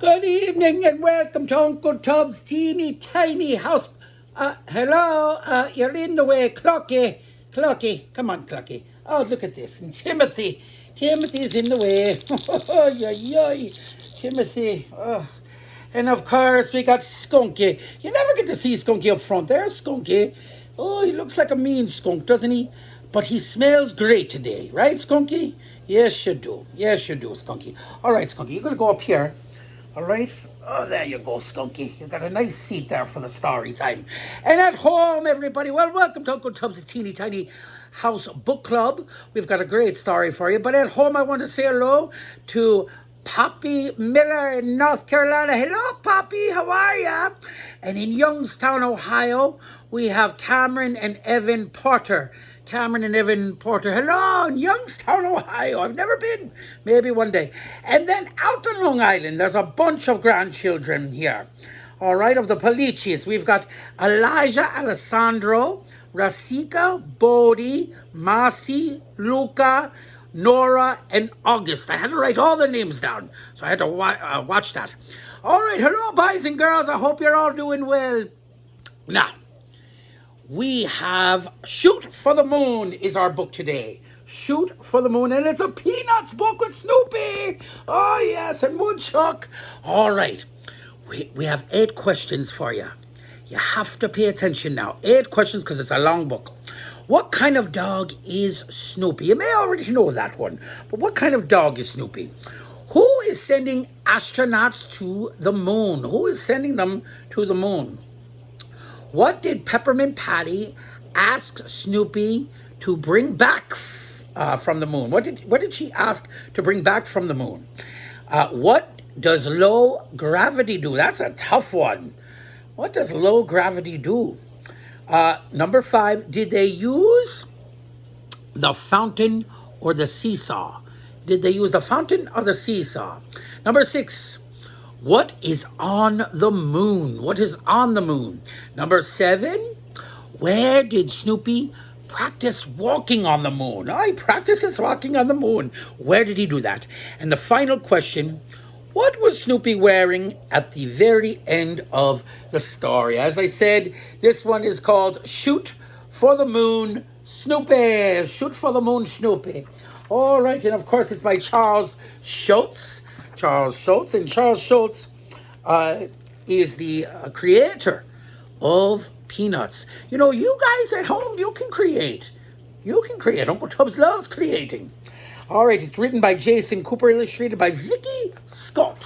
Good evening and welcome to Uncle Tub's teeny tiny house. Hello, you're in the way, Clucky. Clucky, come on, Clucky. Oh, look at this. And Timothy. Timothy's in the way. Oh, Timothy. Oh. And of course, we got Skunky. You never get to see Skunky up front. There's Skunky. Oh, he looks like a mean skunk, doesn't he? But he smells great today, right, Skunky? Yes, you do. Yes, you do, Skunky. All right, Skunky, you're going to go up here. All right. Oh, there you go, Skunky. You got a nice seat there for the story time. And at home, everybody, well, welcome to Uncle Tub's teeny tiny house book club. We've got a great story for you. But at home, I want to say hello to Poppy Miller in North Carolina. Hello, Poppy. How are ya? And in Youngstown, Ohio, we have Cameron and Evan Porter. Cameron and Evan Porter. Hello, in Youngstown, Ohio. I've never been. Maybe one day. And then out on Long Island, there's a bunch of grandchildren here. All right, of the Policis. We've got Elijah, Alessandro, Rasika, Bodie, Marcy, Luca, Nora, and August. I had to write all their names down, so I had to watch that. All right, hello, boys and girls. I hope you're all doing well. Now, we have Shoot for the Moon is our book today. Shoot for the Moon, and it's a Peanuts book with Snoopy. Oh, yes, and Woodchuck. All right, we have 8 questions for you. You have to pay attention now. 8 questions because it's a long book. What kind of dog is Snoopy? You may already know that one, but what kind of dog is Snoopy? Who is sending astronauts to the moon? Who is sending them to the moon? What did Peppermint Patty ask Snoopy to bring back from the moon? What did she ask to bring back from the moon? What does low gravity do? That's a tough one. What does low gravity do? Number 5, did they use the fountain or the seesaw? Did they use the fountain or the seesaw? Number 6, what is on the moon? What is on the moon? Number 7, where did Snoopy practice walking on the moon? Oh, he practices walking on the moon. Where did he do that? And the final question, what was Snoopy wearing at the very end of the story? As I said, this one is called Shoot for the Moon, Snoopy. Shoot for the Moon, Snoopy. All right, and of course it's by Charles Schulz. Charles Schulz, and Charles Schulz is the creator of Peanuts. You know, you guys at home, you can create. You can create. Uncle Tubz loves creating. All right, it's written by Jason Cooper, illustrated by Vicki Scott.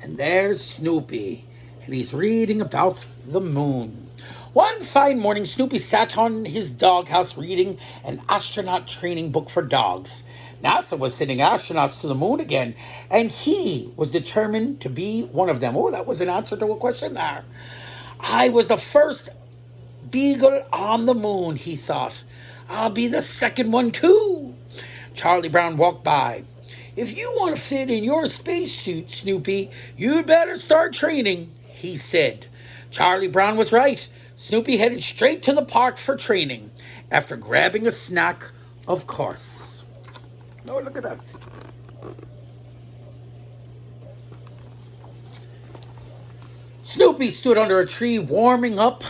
And there's Snoopy, and he's reading about the moon. One fine morning, Snoopy sat on his doghouse reading an astronaut training book for dogs. NASA was sending astronauts to the moon again, and he was determined to be one of them. Oh, that was an answer to a question there. I was the first beagle on the moon, he thought. I'll be the second one, too. Charlie Brown walked by. If you want to fit in your spacesuit, Snoopy, you'd better start training, he said. Charlie Brown was right. Snoopy headed straight to the park for training, after grabbing a snack, of course. Oh, look at that. Snoopy stood under a tree warming up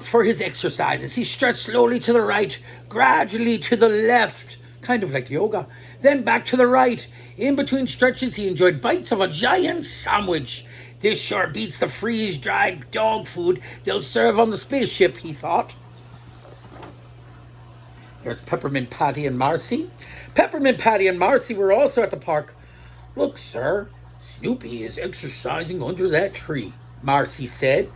for his exercises. He stretched slowly to the right, gradually to the left, kind of like yoga, then back to the right. In between stretches, he enjoyed bites of a giant sandwich. This sure beats the freeze-dried dog food they'll serve on the spaceship, he thought. There's Peppermint Patty and Marcy. Peppermint Patty and Marcy were also at the park. Look, sir, Snoopy is exercising under that tree, Marcy said.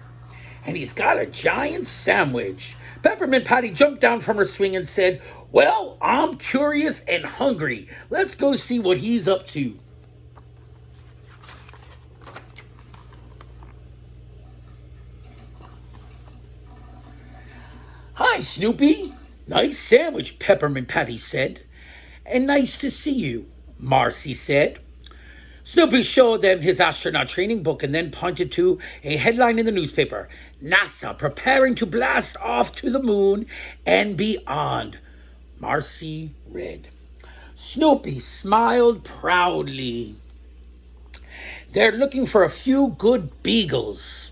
And he's got a giant sandwich. Peppermint Patty jumped down from her swing and said, well, I'm curious and hungry. Let's go see what he's up to. Hi, Snoopy. Nice sandwich, Peppermint Patty said. And nice to see you, Marcy said. Snoopy showed them his astronaut training book and then pointed to a headline in the newspaper. NASA preparing to blast off to the moon and beyond. Marcy read. Snoopy smiled proudly. They're looking for a few good beagles.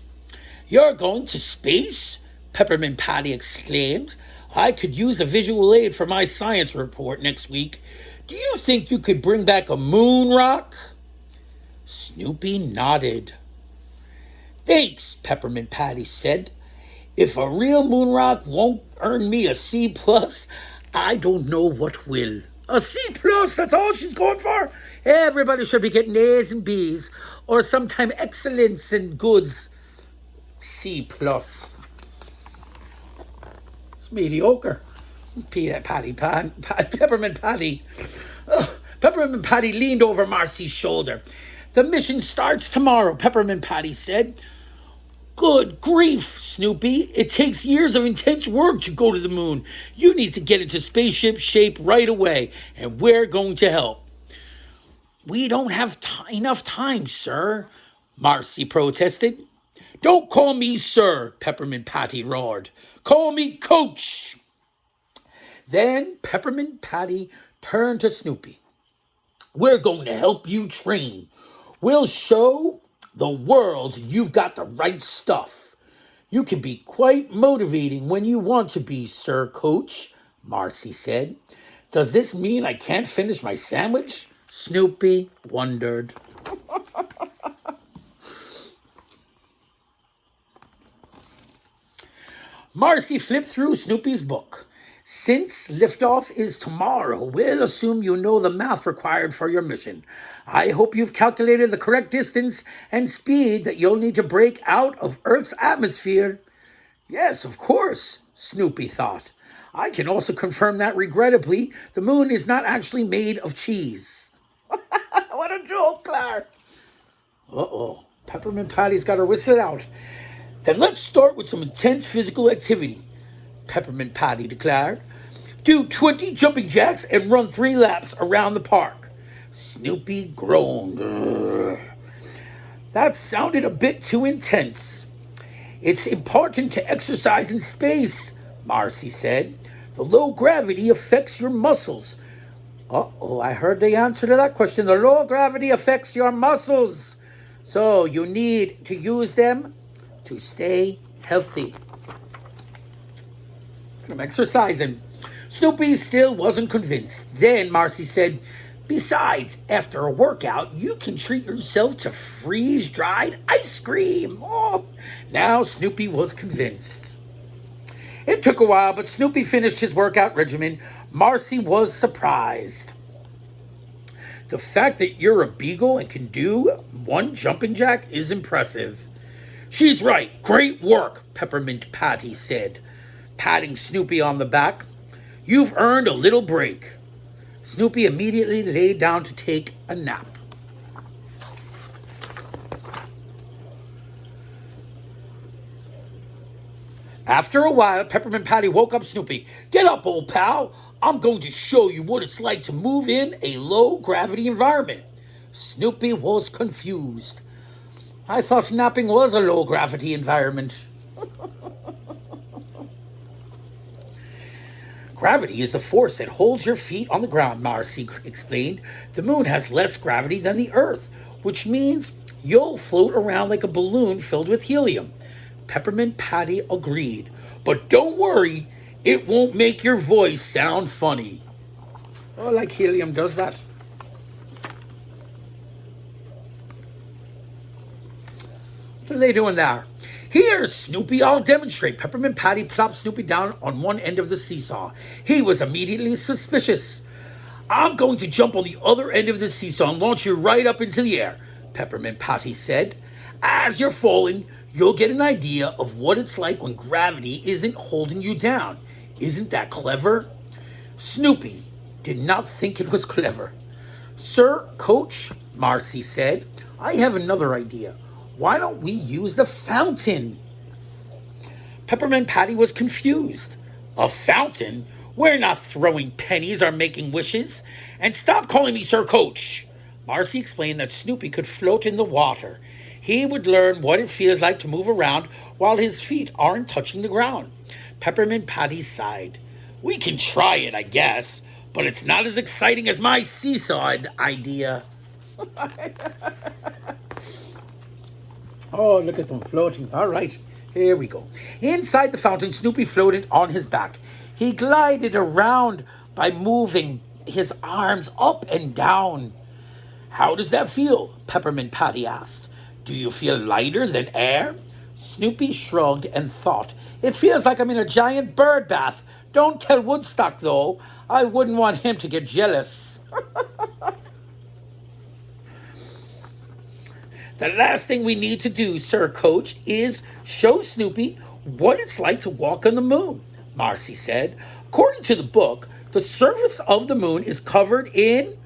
You're going to space? Peppermint Patty exclaimed. I could use a visual aid for my science report next week. Do you think you could bring back a moon rock? Snoopy nodded. Thanks, Peppermint Patty said. If a real moon rock won't earn me a C+, I don't know what will. A C+, that's all she's going for? Everybody should be getting A's and B's, or sometime excellence and goods. C+. It's mediocre. Peppermint Patty. Peppermint Patty leaned over Marcy's shoulder. The mission starts tomorrow, Peppermint Patty said. Good grief, Snoopy. It takes years of intense work to go to the moon. You need to get into spaceship shape right away, and we're going to help. We don't have enough time, sir, Marcy protested. Don't call me sir, Peppermint Patty roared. Call me Coach. Then Peppermint Patty turned to Snoopy. We're going to help you train. We'll show the world you've got the right stuff. You can be quite motivating when you want to be, Sir Coach, Marcy said. Does this mean I can't finish my sandwich? Snoopy wondered. Marcy flipped through Snoopy's book. Since liftoff is tomorrow, we'll assume you know the math required for your mission. I hope you've calculated the correct distance and speed that you'll need to break out of Earth's atmosphere. Yes, of course, Snoopy thought. I can also confirm that, regrettably, the moon is not actually made of cheese. What a joke, Clark. Uh-oh, Peppermint Patty's got her whistle out. Then let's start with some intense physical activity, Peppermint Patty declared. Do 20 jumping jacks and run 3 laps around the park. Snoopy groaned. Ugh. That sounded a bit too intense. It's important to exercise in space, Marcy said. The low gravity affects your muscles. Uh-oh, I heard the answer to that question. The low gravity affects your muscles. So you need to use them to stay healthy. I'm exercising. Snoopy still wasn't convinced. Then Marcy said, besides, after a workout, you can treat yourself to freeze-dried ice cream. Oh, now Snoopy was convinced. It took a while, but Snoopy finished his workout regimen. Marcy was surprised. The fact that you're a beagle and can do 1 jumping jack is impressive. She's right. Great work, Peppermint Patty said, patting Snoopy on the back. You've earned a little break. Snoopy immediately lay down to take a nap. After a while, Peppermint Patty woke up Snoopy. Get up, old pal. I'm going to show you what it's like to move in a low-gravity environment. Snoopy was confused. I thought napping was a low-gravity environment. Gravity is the force that holds your feet on the ground, Marcy explained. The moon has less gravity than the Earth, which means you'll float around like a balloon filled with helium. Peppermint Patty agreed. But don't worry, it won't make your voice sound funny. Oh, like helium does that. What are they doing there? Here, Snoopy, I'll demonstrate. Peppermint Patty plopped Snoopy down on one end of the seesaw. He was immediately suspicious. I'm going to jump on the other end of the seesaw and launch you right up into the air, Peppermint Patty said. As you're falling, you'll get an idea of what it's like when gravity isn't holding you down. Isn't that clever? Snoopy did not think it was clever. Sir Coach, Marcy said, I have another idea. Why don't we use the fountain? Peppermint Patty was confused. A fountain? We're not throwing pennies or making wishes. And stop calling me Sir Coach. Marcy explained that Snoopy could float in the water. He would learn what it feels like to move around while his feet aren't touching the ground. Peppermint Patty sighed. We can try it, I guess, but it's not as exciting as my seesaw idea. Oh, look at them floating. All right, here we go. Inside the fountain, Snoopy floated on his back. He glided around by moving his arms up and down. How does that feel? Peppermint Patty asked. Do you feel lighter than air? Snoopy shrugged and thought, it feels like I'm in a giant bird bath. Don't tell Woodstock, though. I wouldn't want him to get jealous. The last thing we need to do, Sir Coach, is show Snoopy what it's like to walk on the moon, Marcy said. According to the book, the surface of the moon is covered in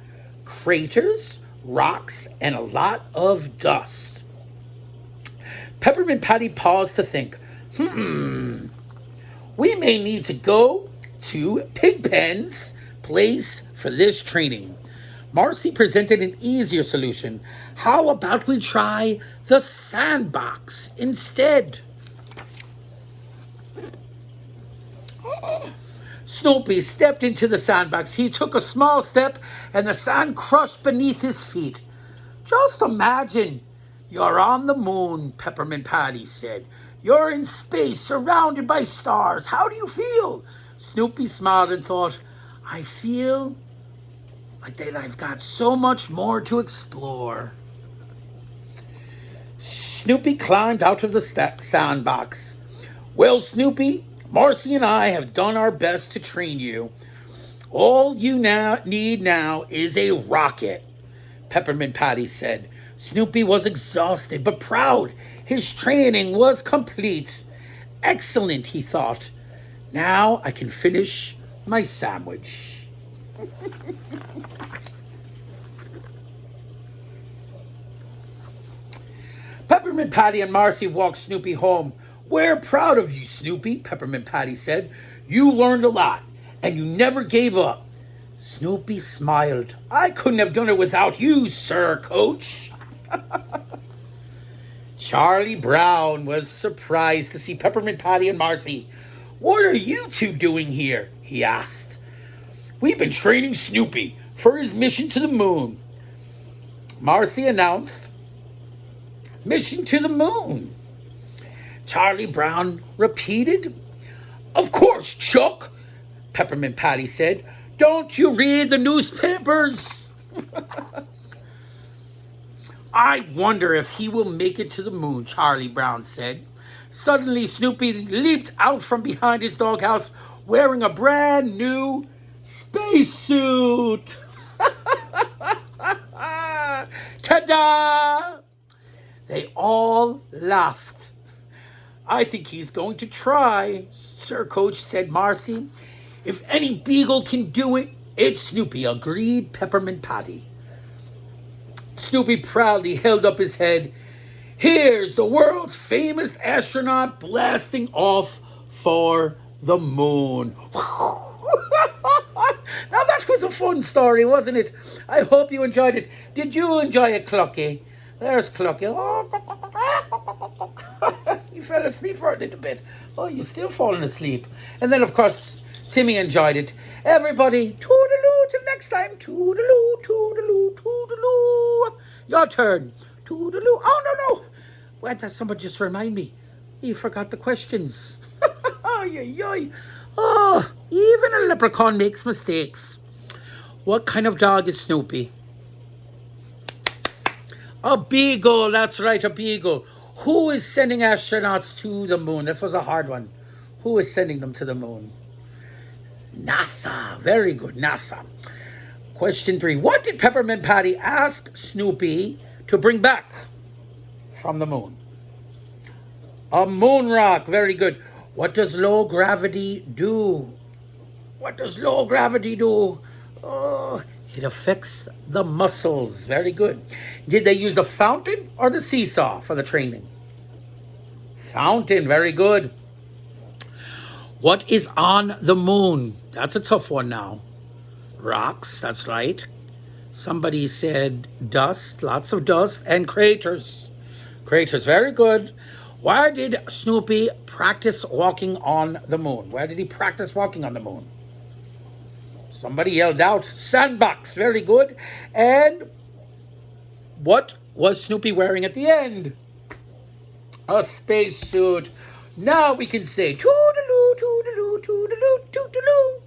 craters, rocks, and a lot of dust. Peppermint Patty paused to think, we may need to go to Pigpen's place for this training. Marcy presented an easier solution. How about we try the sandbox instead? Snoopy stepped into the sandbox. He took a small step and the sand crushed beneath his feet. Just imagine you're on the moon, Peppermint Patty said. You're in space, surrounded by stars. How do you feel? Snoopy smiled and thought, I feel like that I've got so much more to explore. Snoopy climbed out of the sandbox. Well, Snoopy, Marcy and I have done our best to train you. All you need now is a rocket, Peppermint Patty said. Snoopy was exhausted but proud. His training was complete. Excellent, he thought. Now I can finish my sandwich. Peppermint Patty and Marcy walked Snoopy home. We're proud of you, Snoopy, Peppermint Patty said. You learned a lot, and you never gave up. Snoopy smiled. I couldn't have done it without you, Sir Coach. Charlie Brown was surprised to see Peppermint Patty and Marcy. What are you two doing here? He asked. We've been training Snoopy for his mission to the moon. Marcy announced, Mission to the moon. Charlie Brown repeated. Of course, Chuck, Peppermint Patty said. Don't you read the newspapers? I wonder if he will make it to the moon, Charlie Brown said. Suddenly, Snoopy leaped out from behind his doghouse wearing a brand new spacesuit. Ta-da! They all laughed. I think he's going to try, Sir Coach, said Marcy. If any beagle can do it, it's Snoopy, agreed Peppermint Patty. Snoopy proudly held up his head. Here's the world's famous astronaut blasting off for the moon. Now that was a fun story, wasn't it? I hope you enjoyed it. Did you enjoy it, Clucky? There's Clucky. He fell asleep for a little bit. Oh, you're still falling asleep. And then, of course, Timmy enjoyed it. Everybody, toodaloo till next time. Toodaloo, toodaloo, toodaloo. Your turn. Toodaloo. Oh, no. Wait, somebody just remind me. You forgot the questions. Oh, even a leprechaun makes mistakes. What kind of dog is Snoopy? A beagle. That's right, a beagle. Who is sending astronauts to the moon? This was a hard one. Who is sending them to the moon? NASA. Very good, NASA. Question 3. What did Peppermint Patty ask Snoopy to bring back from the moon? A moon rock. Very good. What does low gravity do? What does low gravity do? Oh, it affects the muscles. Very good. Did they use the fountain or the seesaw for the training? Fountain. Very good. What is on the moon? That's a tough one now. Rocks. That's right. Somebody said dust. Lots of dust. And craters. Craters. Very good. Why did Snoopy practice walking on the moon? Where did he practice walking on the moon? Somebody yelled out, sandbox. Very good. And what was Snoopy wearing at the end? a spacesuit. Now we can say toodaloo, toodaloo, toodaloo, toodaloo.